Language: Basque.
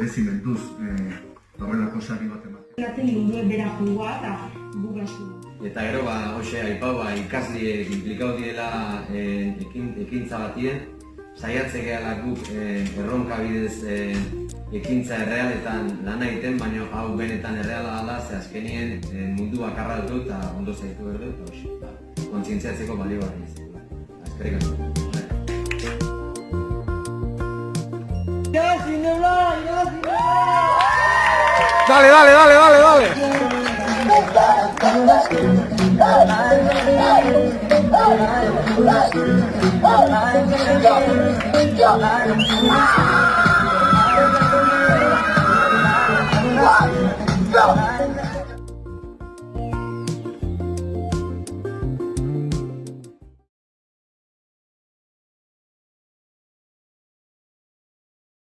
merezimentuz horrelako sari bat ematen. Laten munduen bera joa eta gurasu. Eta gero, hoxe, aipau, ikasliek implikau direla ekintza batien, saiatze gehala guk erronka bidez ekintza errealetan lan egiten, baina hau benetan erreala da, ze azkenien mundu bakarra dut eta ondo zaitu berdu, eta hoxe, kontzientziatzeko balio barri izan. Eskerrik asko. Dale, dale, dale, dale, dale. Go!